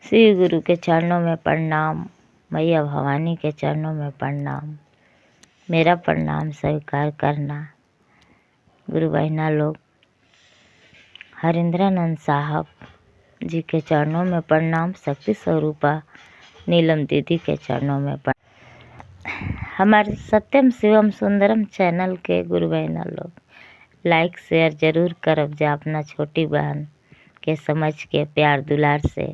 शिव गुरु के चरणों में प्रणाम, मैया भवानी के चरणों में प्रणाम। मेरा प्रणाम स्वीकार करना। गुरु बहिना लोग, हरिंद्रानंद साहब जी के चरणों में प्रणाम। शक्ति स्वरूपा नीलम दीदी के चरणों में प्रणाम। हमारे सत्यम शिवम सुंदरम चैनल के गुरु बहिना लोग लाइक शेयर जरूर करब जा। अपना छोटी बहन के समझ के प्यार दुलार से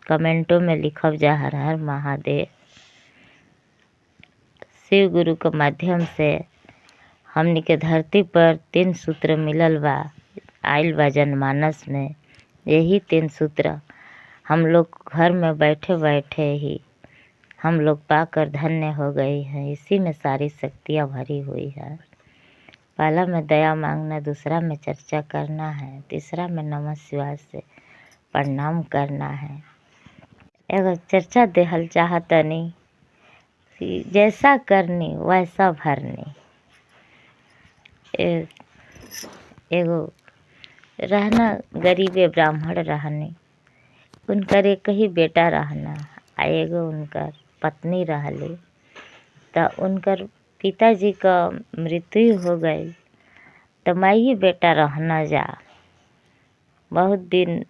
कमेंटों में लिखब जा हर हर महादेव। शिव गुरु के माध्यम से हमनी के धरती पर 3 सूत्र मिलल बा, आइल बा जनमानस में। यही 3 सूत्र हम लोग घर में बैठे बैठे ही हम लोग पाकर धन्य हो गए हैं। इसी में सारी शक्तियाँ भरी हुई है। पहला में दया मांगना, दूसरा में चर्चा करना है, तीसरा में नमः शिवाय से प्रणाम करना है। एगो चर्चा देहल चाहतनी, जैसा करनी वैसा भरनी। एगो रहना गरीबे ब्राह्मण रहनी, उनकर एक ही बेटा रहना, आ एगो उनकर पत्नी रहली। तो उनकर पिताजी का मृत्यु हो गई, तो माई बेटा रहना जा। बहुत दिन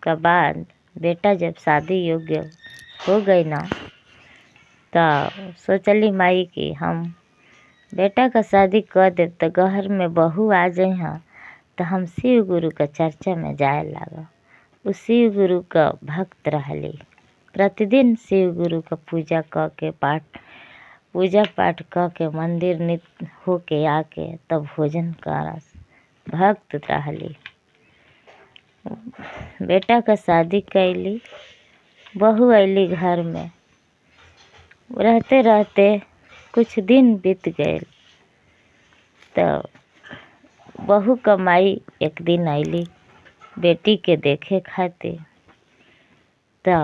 के बाद बेटा जब शादी योग्य हो गई ना, तो सोचली माई कि हम बेटा का शादी कर दे तो घर में बहू आ जाए हैं, तो हम शिव गुरु का चर्चा में जाए लगा। उस शिव गुरु का भक्त रहली। प्रतिदिन शिव गुरु का पूजा पाठ क के मंदिर नित्य होके आके तब भोजन करस। भक्त रहली। बेटा का शादी कैली, बहू अली घर में। रहते रहते कुछ दिन बीत गए, तो बहू का माई एक दिन अली बेटी के देखे खातिर। तो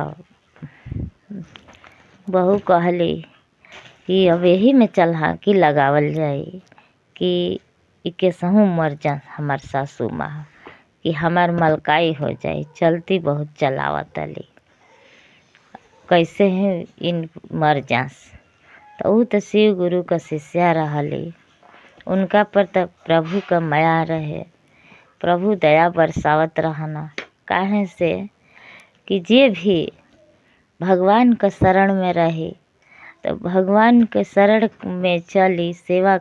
बहू कहली कि अब यही में चलहाकी लगावल जाए कि इके सहू मर जा हमार सासू माँ, कि हमार मलकाई हो जाए। चलती बहुत चलावत अली, कैसे ही इन मर जास। तो वो तो शिव गुरु का शिष्या रहली। उनका पर तो प्रभु का माया रहे, प्रभु दया बरसावत रहना। काहे से कि जे भी भगवान का शरण में रहे, तो भगवान के शरण में चली, सेवा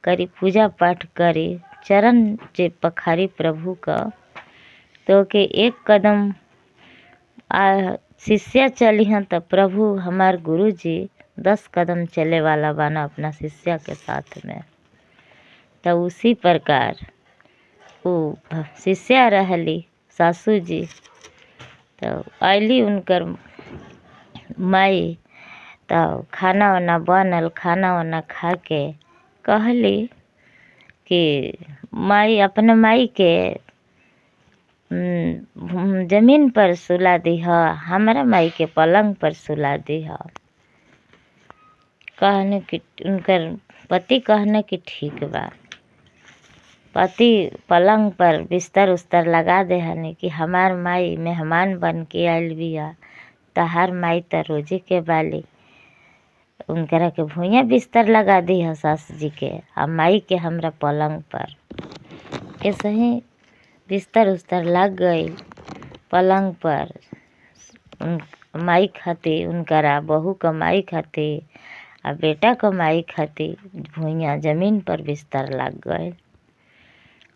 करी, पूजा पाठ करी, चरण जे पखारी प्रभु का, तो के एक कदम शिष्या चली हैं तो प्रभु हमार गुरु जी 10 कदम चले वाला बना अपना शिष्या के साथ में। तो उसी प्रकार वो शिष्या रहली सासू जी। तो आइली उनकर माई, तो खाना वाना बनल, खाना वाना खा के कहली कि माई अपने माई के जमीन पर सुला दीह, हमारा माई के पलंग पर सुला दीह। कहने कि उनकर पति कहने कि ठीक बा। पति पलंग पर बिस्तर उस्तर लगा दे हने कि हमार माई मेहमान बन के आयल बिया, तहार माई तो रोजे के बाली। उनकरा के भुइया बिस्तर लगा दी है सास जी के, आ माई के हमरा पलंग पर। ऐसे ही बिस्तर उस्तर लग गई पलंग पर। माई खाती उनकरा बहू का माई खाती आ बेटा का माई खाती भुइया जमीन पर बिस्तर लग गए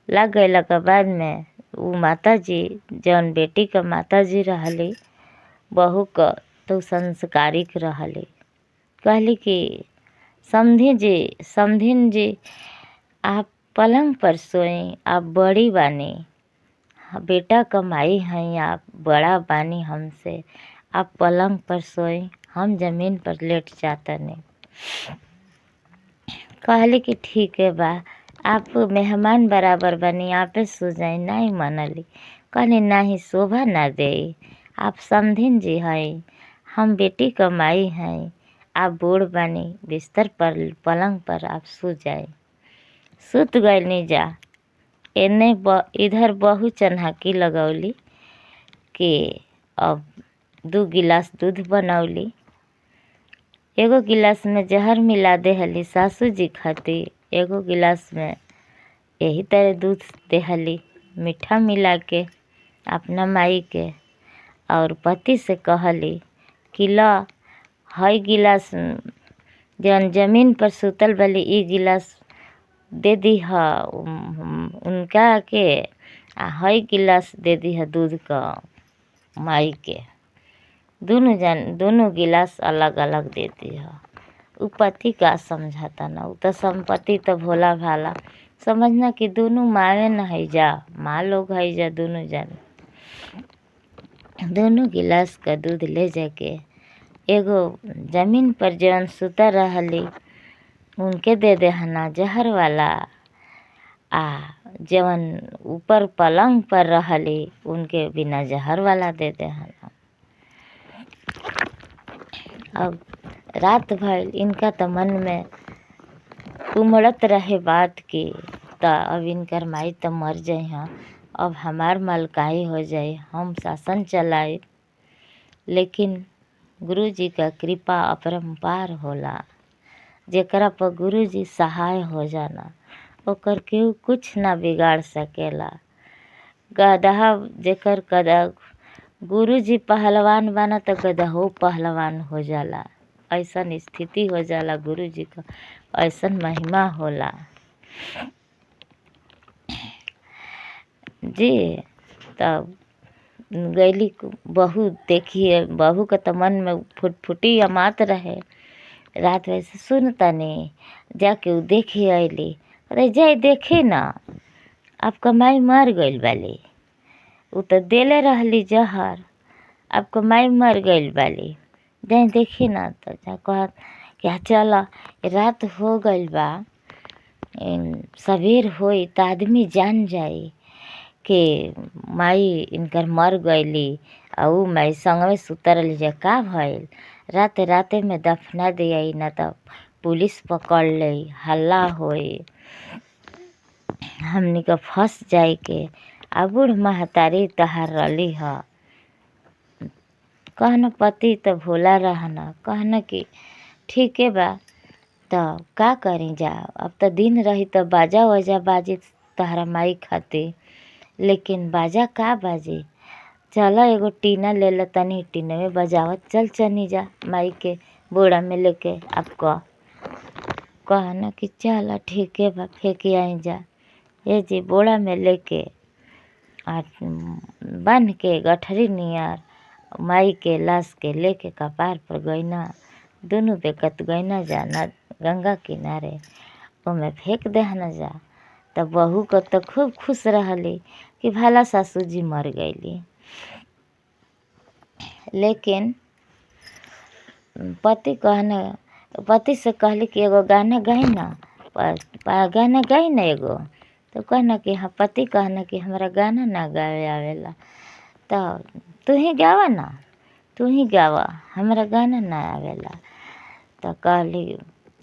के बाद में वो माता जी जौन बेटी का माता जी रहली, बहू का तो संस्कारिक रहली। कहली कि समधिन जी आप पलंग पर सोई, आप बड़ी बानी, बेटा कमाई हैं, आप बड़ा बानी हमसे, आप पलंग पर सोई, हम जमीन पर लेट जाता नहीं। कहली कि ठीक है बा, आप मेहमान बराबर बनी, आप सो जाए। नहीं मनली। कहली नहीं, शोभा ना दे, आप समधिन जी हैं, हम बेटी कमाई हैं, आप बूढ़ बानी, बिस्तर पर पलंग पर आप सो जाए। सुत गए नहीं जा। इधर बहू चन्हाकी लगौली कि अब 2 गिलास दूध बनौली। एगो गिलास में जहर मिला देहली सासू जी खातिर, एगो गिलास में यही तरह दूध देहली मीठा मिला के अपना माई के, और पति से कहली कि ल हई गिलास जौन जमीन पर सुतल वाली ई गिलास दे दीह उनका के, आ हई गिलास दे दीह दूध का माई के। दोनों गिलास अलग अलग दे दीह। उ पति का समझाता ना, उ तो संपत्ति तो भोला भाला समझना कि दोनों मावे न है जा, माँ लोग है जा दोनों जन। दोनों गिलास का दूध ले जाके एगो जमीन पर जौन सुता रहली उनके दे देहना जहर वाला, आ जवन ऊपर पलंग पर रहली उनके बिना जहर वाला दे देहना। अब रात भइल, इनका तो मन में उमड़त रहे बात की त अब इनकर माई तो मर जाइ, अब हमार मलकाई हो जाए, हम शासन चलाए। लेकिन गुरु जी का कृपा अपरंपार होला। जेकरा पर गुरु जी सहाय हो जाना ओकर केहू कुछ ना बिगाड़ सकेला। गदहा जेकर गदा गुरु जी पहलवान बना तो गदहो पहलवान हो जाला। ऐसन स्थिति हो जाला, गुरु जी का ऐसन महिमा होला जी। तब गैली बहू देखिए, बहू का तो मन में फुटफुटी अमात रहे। रात वैसे सुनता नहीं, जाके उ देखी अली। अरे जाए देखे ना, आपका माई मर गइल बाली, उ तो देले रहली जहर, आपका माई मर गइल बाली, जाए देखी ना। तो जा कहत क्या चला, रात हो गइल बा, सवेर होई तो आदमी जान जाई कि माई इनकर मर गईली, और माई संगवे सुतरल जा का भइल। राते राते में दफना दिया, ना तो पुलिस पकड़ ले, हल्ला होई, हमनी का फंस जाए के। आ बूढ़ महतारी तहार रली ह। कहना पति तो भोला रहना, कहना कि ठीक है बा, तो का करी जा, अब तो दिन रही तो बाजा वजा बाजी तहरा माई खातिर, लेकिन बाजा का बाजी, चला एगो टीना ले ला, तनी टीने में बजावत चल चनी जा माई के बोड़ा में लेके। आपको कहना कि चला ठीक है बा, फेंक आई जा। ये जी बोड़ा में लेके बन के गठरी नियर माई के लाश के लेके कपार पर गईना, दोनों बेकत गईना जाना गंगा किनारे, ओमे फेंक देहना जा। तब बहू को तो खूब खुश रहली कि भला सासू जी मर गईली। लेकिन पति से कहली कि एगो गाना गाई ना, गाना गाई ना एगो। तो कहना कि हाँ, पति कहना कि हमारा गाना ना गावे आवेला, तो तू ही गावा ना, तू ही गावा, हमारा गाना ना आवेला। तो कहली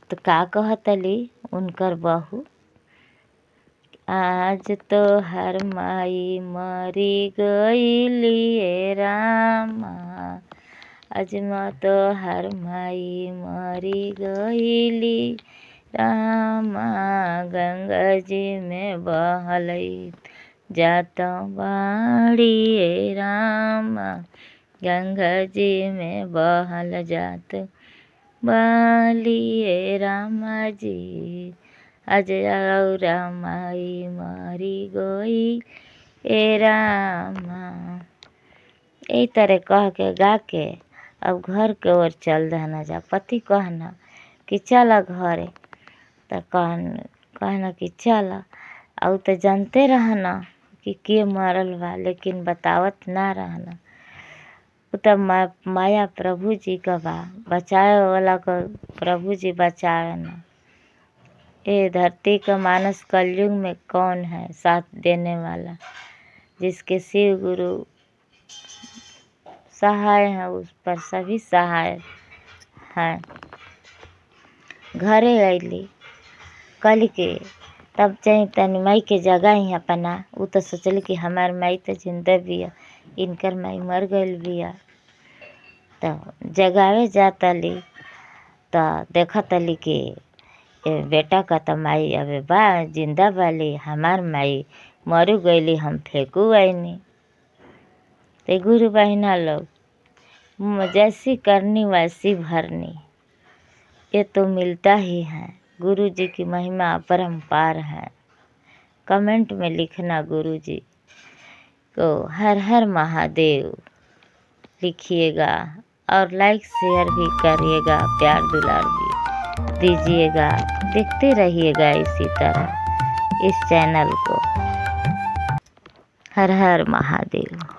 तो का कहतली उनकर बहू, आज तो हर माई मरी गईली रामा, आज तो हर माई मरी गईली रामा, गंगा जी में बहलई जात बाड़ी रामा, गंगा जी में बहल जात बाली रामा जी, आज औरा माई मरी गई रामा। यही तरह कह के गा के अब घर के ओर चल देना जा। पति कहना कि चला घरे, तो कहना कि चला। और तो जानते रहना कि के मरल बा, लेकिन बतावत ना रहना। वो तो माया प्रभु जी का बा, बचाए वाला को प्रभु जी बचाए ना। ये धरती का मानस कलयुग में कौन है साथ देने वाला, जिसके शिव गुरु सहाय है उस पर सभी सहाय हैं। घरे अली कल के तब चाहे तनी माई के जगह ही अपना, वो तो सोचली कि हमार माई तो जिंदा बिया, इनकर माई मर गईल बिया। तो जगावे जातली तो देखतली कि बेटा का तो माई अबे बा जिंदा वाली, हमार माई मरू गईली, हम फेंकू आईनी। तो गुरु बहिना लोग, जैसी करनी वैसी भरनी, ये तो मिलता ही है। गुरु जी की महिमा अपरंपार है। कमेंट में लिखना गुरु जी को हर हर महादेव लिखिएगा और लाइक शेयर भी करिएगा, प्यार दुलार भी दीजिएगा। देखते रहिएगा इसी तरह इस चैनल को। हर हर महादेव।